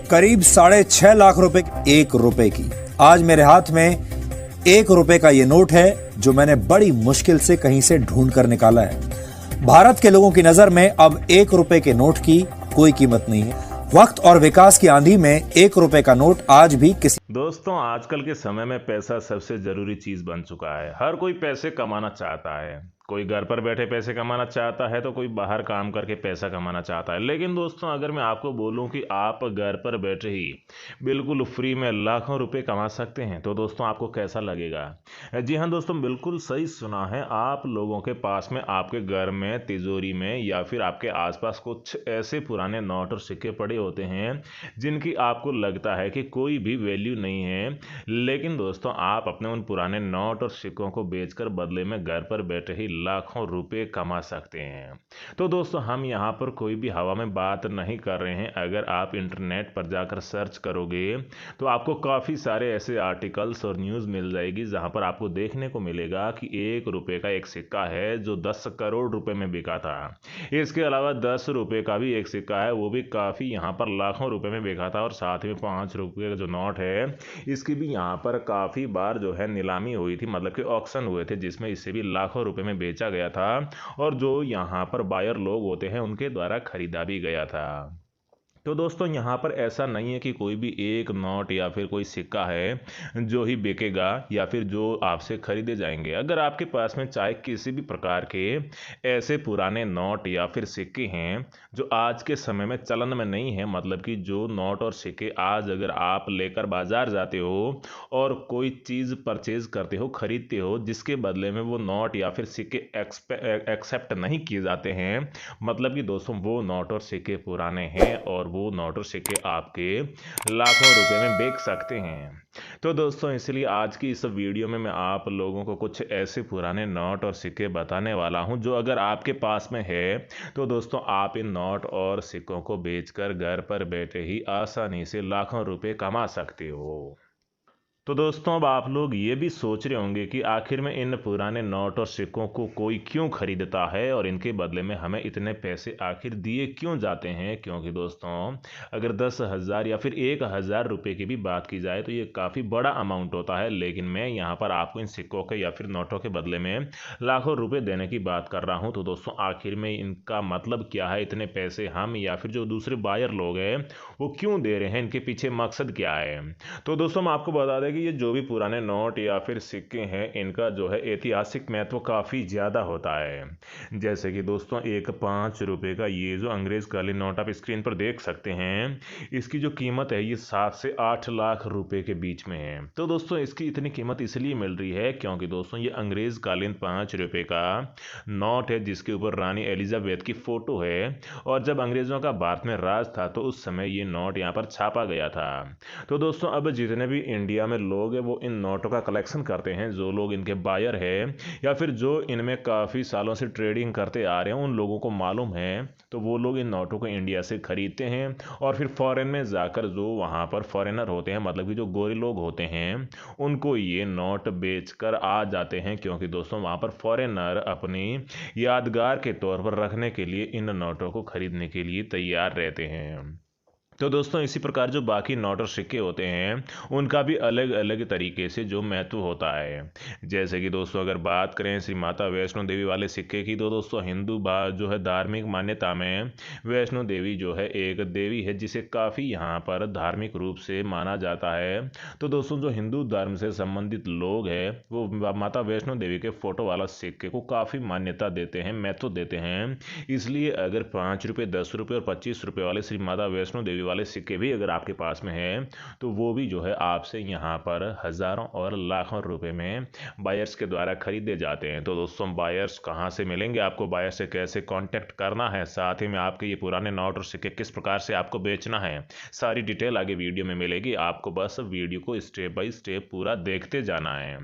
करीब 6.5 लाख रुपए 1 रुपए की। आज मेरे हाथ में 1 रुपए का ये नोट है जो मैंने बड़ी मुश्किल से कहीं से ढूंढ कर निकाला है। भारत के लोगों की नजर में अब 1 रुपए के नोट की कोई कीमत नहीं है। वक्त और विकास की आंधी में 1 रुपए का नोट आज भी किसी दोस्तों, आजकल के समय में पैसा सबसे जरूरी चीज बन चुका है। हर कोई पैसे कमाना चाहता है। कोई घर पर बैठे पैसे कमाना चाहता है तो कोई बाहर काम करके पैसा कमाना चाहता है। लेकिन दोस्तों, अगर मैं आपको बोलूं कि आप घर पर बैठे ही बिल्कुल फ्री में लाखों रुपए कमा सकते हैं तो दोस्तों आपको कैसा लगेगा? जी हाँ दोस्तों, बिल्कुल सही सुना है। आप लोगों के पास में आपके घर में तिजोरी में या फिर आपके आसपास कुछ ऐसे पुराने नोट और सिक्के पड़े होते हैं जिनकी आपको लगता है कि कोई भी वैल्यू नहीं है। लेकिन दोस्तों, आप अपने उन पुराने नोट और सिक्कों को बेचकर बदले में घर पर बैठे ही लाखों रुपए कमा सकते हैं। तो दोस्तों, हम यहाँ पर कोई भी हवा में बात नहीं कर रहे हैं। अगर आप इंटरनेट पर जाकर सर्च करोगे तो आपको काफ़ी सारे ऐसे आर्टिकल्स और न्यूज़ मिल जाएगी जहाँ पर आपको देखने को मिलेगा कि 1 रुपए का एक सिक्का है जो 10 करोड़ रुपए में बिका था। इसके अलावा 10 रुपए का भी एक सिक्का है, वो भी काफ़ी यहाँ पर लाखों रुपए में बिका था। और साथ में 5 रुपए का जो नोट है इसकी भी यहाँ पर काफ़ी बार जो है नीलामी हुई थी, मतलब कि ऑक्शन हुए थे जिसमें इससे भी लाखों रुपए में बेचा गया था और जो यहाँ पर बायर लोग होते हैं उनके द्वारा खरीदा भी गया था। तो दोस्तों, यहाँ पर ऐसा नहीं है कि कोई भी एक नोट या फिर कोई सिक्का है जो ही बिकेगा या फिर जो आपसे खरीदे जाएंगे। अगर आपके पास में चाहे किसी भी प्रकार के ऐसे पुराने नोट या फिर सिक्के हैं जो आज के समय में चलन में नहीं है, मतलब कि जो नोट और सिक्के आज अगर आप लेकर बाजार जाते हो और कोई चीज़ परचेज करते हो, खरीदते हो, जिसके बदले में वो नोट या फिर सिक्के एक्सेप्ट नहीं किए जाते हैं, मतलब कि दोस्तों वो नोट और सिक्के पुराने हैं और वो नोट और सिक्के आपके लाखों रुपए में बेच सकते हैं। तो दोस्तों, इसलिए आज की इस वीडियो में मैं आप लोगों को कुछ ऐसे पुराने नोट और सिक्के बताने वाला हूं जो अगर आपके पास में है तो दोस्तों आप इन नोट और सिक्कों को बेचकर घर पर बैठे ही आसानी से लाखों रुपए कमा सकते हो। तो दोस्तों, अब आप लोग ये भी सोच रहे होंगे कि आखिर में इन पुराने नोट और सिक्कों को कोई क्यों खरीदता है और इनके बदले में हमें इतने पैसे आखिर दिए क्यों जाते हैं। क्योंकि दोस्तों, अगर 10,000 या फिर 1,000 रुपये की भी बात की जाए तो ये काफ़ी बड़ा अमाउंट होता है। लेकिन मैं यहाँ पर आपको इन सिक्कों के या फिर नोटों के बदले में लाखों रुपये देने की बात कर रहा हूँ। तो दोस्तों, आखिर में इनका मतलब क्या है? इतने पैसे हम या फिर जो दूसरे बायर लोग हैं वो क्यों दे रहे हैं? इनके पीछे मकसद क्या है? तो दोस्तों, मैं आपको बता दें कि ये जो भी पुराने नोट या फिर सिक्के हैं इनका जो है ऐतिहासिक महत्व काफ़ी ज़्यादा होता है। जैसे कि दोस्तों, एक 5 रुपये का ये जो अंग्रेज कालीन नोट आप स्क्रीन पर देख सकते हैं, इसकी जो कीमत है ये 7 से 8 लाख रुपए के बीच में है। तो दोस्तों, इसकी इतनी कीमत इसलिए मिल रही है क्योंकि दोस्तों ये अंग्रेज कालीन 5 रुपये का नोट है जिसके ऊपर रानी एलिजाबेथ की फ़ोटो है। और जब अंग्रेज़ों का भारत में राज था तो उस समय ये नोट यहाँ पर छापा गया था। तो दोस्तों, अब जितने भी इंडिया में लोग हैं वो इन नोटों का कलेक्शन करते हैं। जो लोग इनके बायर हैं या फिर जो इनमें काफ़ी सालों से ट्रेडिंग करते आ रहे हैं उन लोगों को मालूम है, तो वो लोग इन नोटों को इंडिया से खरीदते हैं और फिर फॉरेन में जाकर जो वहाँ पर फॉरेनर होते हैं, मतलब कि जो गोरे लोग होते हैं, उनको ये नोट बेचकर आ जाते हैं। क्योंकि दोस्तों, वहाँ पर फॉरेनर अपनी यादगार के तौर पर रखने के लिए इन नोटों को खरीदने के लिए तैयार रहते हैं। तो दोस्तों, इसी प्रकार जो बाकी नोट और सिक्के होते हैं उनका भी अलग अलग तरीके से जो महत्व होता है। जैसे कि दोस्तों, अगर बात करें श्री माता वैष्णो देवी वाले सिक्के की, तो दोस्तों हिंदू जो है धार्मिक मान्यता में वैष्णो देवी जो है एक देवी है जिसे काफ़ी यहाँ पर धार्मिक रूप से माना जाता है। तो दोस्तों, जो हिंदू धर्म से संबंधित लोग हैं वो माता वैष्णो देवी के फ़ोटो वाला सिक्के को काफ़ी मान्यता देते हैं, महत्व देते हैं। इसलिए अगर 5 रुपये, 10 रुपये और 25 रुपये वाले श्री माता वैष्णो देवी वाले सिक्के भी अगर आपके पास में है तो वो भी जो है आपसे यहाँ पर हज़ारों और लाखों रुपए में बायर्स के द्वारा खरीदे जाते हैं। तो दोस्तों, बायर्स कहाँ से मिलेंगे, आपको बायर से कैसे कांटेक्ट करना है, साथ ही में आपके ये पुराने नोट और सिक्के किस प्रकार से आपको बेचना है, सारी डिटेल आगे वीडियो में मिलेगी। आपको बस वीडियो को स्टेप बाय स्टेप पूरा देखते जाना है।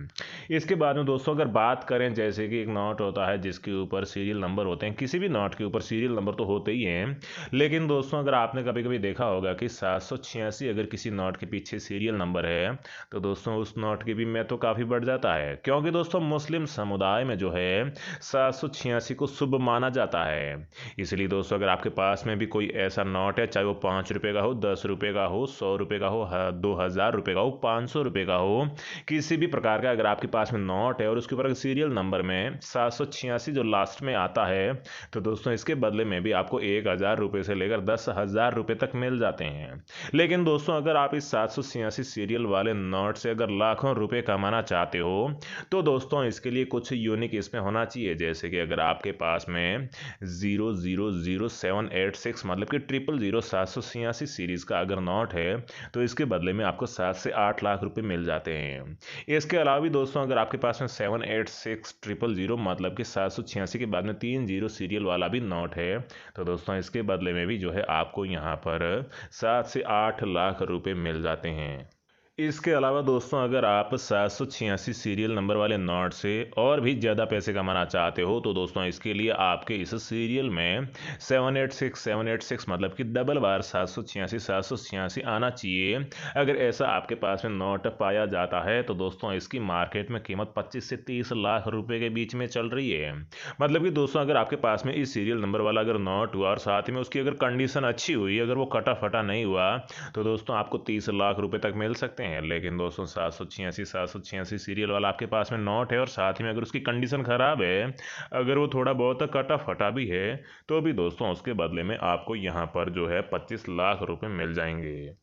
इसके बाद में दोस्तों, अगर बात करें, जैसे कि एक नोट होता है जिसके ऊपर सीरियल नंबर होते हैं, किसी भी नोट के ऊपर सीरियल नंबर तो होते ही हैं। लेकिन दोस्तों, अगर आपने कभी कभी देखा होगा कि 786 अगर किसी नोट के पीछे सीरियल नंबर है तो दोस्तों उस नोट की भी महत्व तो काफ़ी बढ़ जाता है, क्योंकि दोस्तों मुस्लिम समुदाय में जो है 786 को शुभ माना जाता है। इसलिए दोस्तों अगर आपके पास में भी कोई ऐसा नोट है, चाहे वो 5 रुपये का हो, 10 रुपये का हो, 100 रुपये का हो, 2000 रुपये का हो, 500 रुपये का हो, किसी भी प्रकार का अगर आपके पास में नोट है और उसके ऊपर सीरियल नंबर में 786 जो लास्ट में आता है, तो दोस्तों इसके बदले में भी आपको 1000 रुपये से लेकर 10,000 रुपये तक मिल जाते हैं। लेकिन दोस्तों अगर आप इस 786 सीरियल वाले नोट से अगर लाखों रुपए कमाना चाहते हो तो दोस्तों इसके लिए कुछ यूनिक इसमें होना चाहिए, जैसे कि अगर आपके पास में 000786 मतलब कि 000 सीरीज का अगर नोट है तो इसके बदले में आपको 7 से 8 लाख रुपए मिल जाते हैं। इसके अलावा भी दोस्तों अगर आपके पास में 786000 मतलब कि 786 के बाद में 30 सीरियल वाला भी नोट है तो दोस्तों इसके बदले में भी जो है आपको यहाँ पर 7 से 8 लाख रुपए मिल जाते हैं। इसके अलावा दोस्तों अगर आप 786 सीरियल नंबर वाले नोट से और भी ज़्यादा पैसे कमाना चाहते हो तो दोस्तों इसके लिए आपके इस सीरियल में 786 मतलब कि डबल बार 786 आना चाहिए। अगर ऐसा आपके पास में नोट पाया जाता है तो दोस्तों इसकी मार्केट में कीमत 25 से 30 लाख रुपए के बीच में चल रही है। मतलब कि दोस्तों अगर आपके पास में इस सीरियल नंबर वाला अगर नोट हुआ और साथ में उसकी अगर कंडीशन अच्छी हुई, अगर वो कटा फटा नहीं हुआ तो दोस्तों आपको 30 लाख रुपए तक मिल सकते हैं। लेकिन दोस्तों 786 सीरियल वाला आपके पास में नोट है और साथ ही में अगर उसकी कंडीशन ख़राब है, अगर वो थोड़ा बहुत कटा फटा भी है तो भी दोस्तों उसके बदले में आपको यहाँ पर जो है 25 लाख रुपए मिल जाएंगे।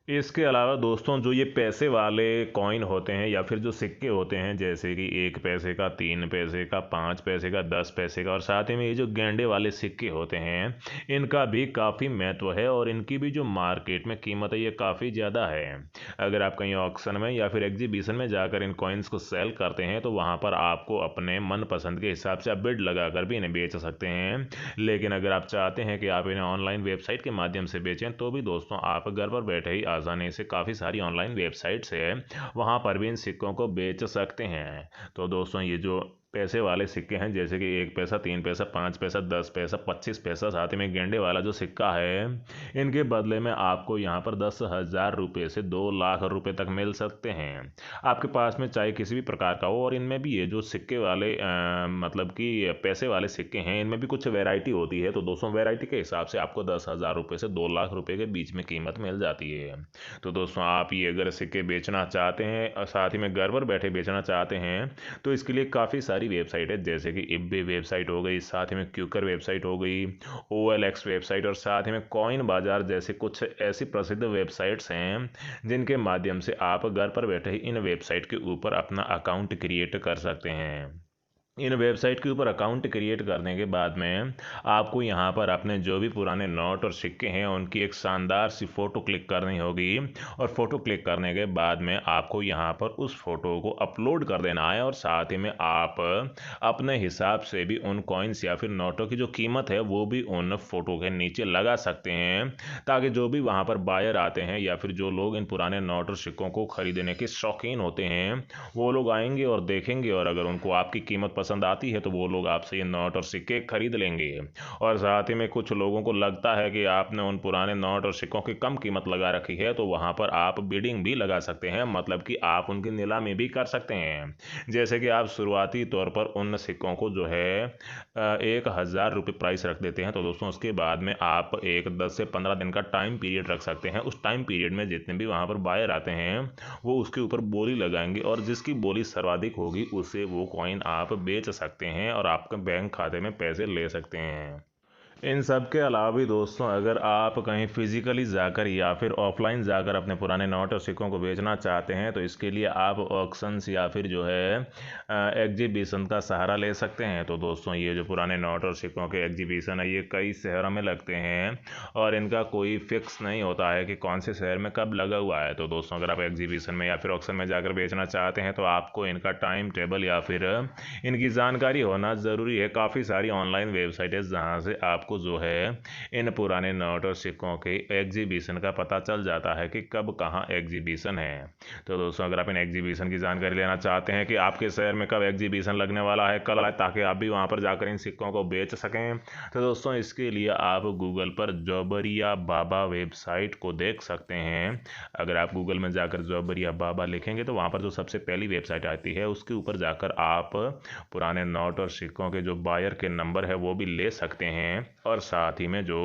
इसके अलावा दोस्तों जो ये पैसे वाले कॉइन होते हैं या फिर जो सिक्के होते हैं, जैसे कि 1 पैसे का, 3 पैसे का, 5 पैसे का, 10 पैसे का और साथ ही में ये जो गेंडे वाले सिक्के होते हैं इनका भी काफ़ी महत्व है और इनकी भी जो मार्केट में कीमत है ये काफ़ी ज़्यादा है। अगर आप कहीं ऑक्शन में या फिर एग्जीबिशन में जाकर इन कॉइन्स को सेल करते हैं तो वहाँ पर आपको अपने मनपसंद के हिसाब से आप बिड लगा कर भी इन्हें बेच सकते हैं। लेकिन अगर आप चाहते हैं कि आप इन्हें ऑनलाइन वेबसाइट के माध्यम से बेचें तो भी दोस्तों आप घर पर बैठे ही आसानी से काफ़ी सारी ऑनलाइन वेबसाइट्स है, वहाँ पर भी इन सिक्कों को बेच सकते हैं। तो दोस्तों ये जो पैसे वाले सिक्के हैं, जैसे कि 1 पैसा, 3 पैसा, 5 पैसा, 10 पैसा, 25 पैसा, साथ ही में गेंडे वाला जो सिक्का है, इनके बदले में आपको यहाँ पर 10,000 रुपये से 2 लाख रुपए तक मिल सकते हैं आपके पास में, चाहे किसी भी प्रकार का हो। और इनमें भी ये जो सिक्के वाले मतलब कि पैसे वाले सिक्के हैं इनमें भी कुछ वैरायटी होती है, तो दोस्तों वैरायटी के हिसाब से आपको 10,000 रुपये से 2 लाख रुपये के बीच में कीमत मिल जाती है। तो दोस्तों आप ये अगर सिक्के बेचना चाहते हैं और साथ ही में घर पर बैठे बेचना चाहते हैं तो इसके लिए काफ़ी सारी वेबसाइट है, जैसे कि इब्बे वेबसाइट हो गई, साथ ही में क्यूकर वेबसाइट हो गई, OLX वेबसाइट और साथ ही में कॉइन बाजार जैसे कुछ ऐसी प्रसिद्ध वेबसाइट्स हैं जिनके माध्यम से आप घर पर बैठे ही इन वेबसाइट के ऊपर अपना अकाउंट क्रिएट कर सकते हैं। इन वेबसाइट के ऊपर अकाउंट क्रिएट करने के बाद में आपको यहाँ पर अपने जो भी पुराने नोट और सिक्के हैं उनकी एक शानदार सी फ़ोटो क्लिक करनी होगी और फ़ोटो क्लिक करने के बाद में आपको यहाँ पर उस फ़ोटो को अपलोड कर देना है और साथ ही में आप अपने हिसाब से भी उन कॉइन्स या फिर नोटों की जो कीमत है वो भी उन फ़ोटो के नीचे लगा सकते हैं, ताकि जो भी वहाँ पर बायर आते हैं या फिर जो लोग इन पुराने नोट और सिक्कों को ख़रीदने के शौकीन होते हैं वो लोग आएंगे और देखेंगे और अगर उनको आपकी कीमत पसंद आती है तो वो लोग आपसे ये नोट और सिक्के खरीद लेंगे। और साथ ही में कुछ लोगों को लगता है कि आपने उन पुराने नोट और सिक्कों की कम कीमत लगा रखी है तो वहाँ पर आप बिडिंग भी लगा सकते हैं, मतलब कि आप उनकी नीलामी भी कर सकते हैं। जैसे कि आप शुरुआती तौर पर उन सिक्कों को जो है 1,000 रुपये प्राइस रख देते हैं, तो दोस्तों उसके बाद में आप एक 10 से 15 दिन का टाइम पीरियड रख सकते हैं। उस टाइम पीरियड में जितने भी वहाँ पर बायर आते हैं वो उसके ऊपर बोली लगाएंगे और जिसकी बोली सर्वाधिक होगी उसे वो कॉइन आप बेच सकते हैं और आपके बैंक खाते में पैसे ले सकते हैं। इन सब के अलावा भी दोस्तों अगर आप कहीं फिजिकली जाकर या फिर ऑफलाइन जाकर अपने पुराने नोट और सिक्कों को बेचना चाहते हैं तो इसके लिए आप ऑक्शंस या फिर जो है एग्जीबिशन का सहारा ले सकते हैं। तो दोस्तों ये जो पुराने नोट और सिक्कों के एग्जीबिशन है ये कई शहरों में लगते हैं और इनका कोई फिक्स नहीं होता है कि कौन से शहर में कब लगा हुआ है। तो दोस्तों अगर आप एग्जीबिशन में या फिर ऑक्शन में जाकर बेचना चाहते हैं तो आपको इनका टाइम टेबल या फिर इनकी जानकारी होना ज़रूरी है। काफ़ी सारी ऑनलाइन वेबसाइट है जहाँ से आपको आपको जो है इन पुराने नोट और सिक्कों के एग्जीबिशन का पता चल जाता है कि कब कहाँ एग्जीबिशन है। तो दोस्तों अगर आप इन एग्जीबिशन की जानकारी लेना चाहते हैं कि आपके शहर में कब एग्जीबिशन लगने वाला है, कल आए, ताकि आप भी वहाँ पर जाकर इन सिक्कों को बेच सकें, तो दोस्तों इसके लिए आप गूगल पर जोबरिया बाबा वेबसाइट को देख सकते हैं। अगर आप गूगल में जाकर जोबरिया बाबा लिखेंगे तो वहाँ पर जो सबसे पहली वेबसाइट आती है उसके ऊपर जाकर आप पुराने नोट और सिक्कों के जो बायर के नंबर है वो भी ले सकते हैं, और साथ ही में जो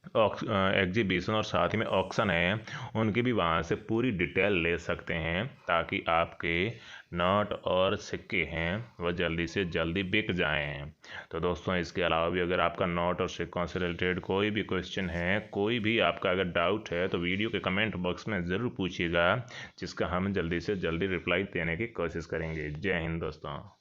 एग्जीबिशन और साथ ही में ऑक्शन है उनकी भी वहाँ से पूरी डिटेल ले सकते हैं, ताकि आपके नोट और सिक्के हैं वह जल्दी से जल्दी बिक जाएं। तो दोस्तों इसके अलावा भी अगर आपका नोट और सिक्कों से रिलेटेड कोई भी क्वेश्चन है, कोई भी आपका अगर डाउट है, तो वीडियो के कमेंट बॉक्स में ज़रूर पूछिएगा, जिसका हम जल्दी से जल्दी रिप्लाई देने की कोशिश करेंगे। जय हिंद दोस्तों।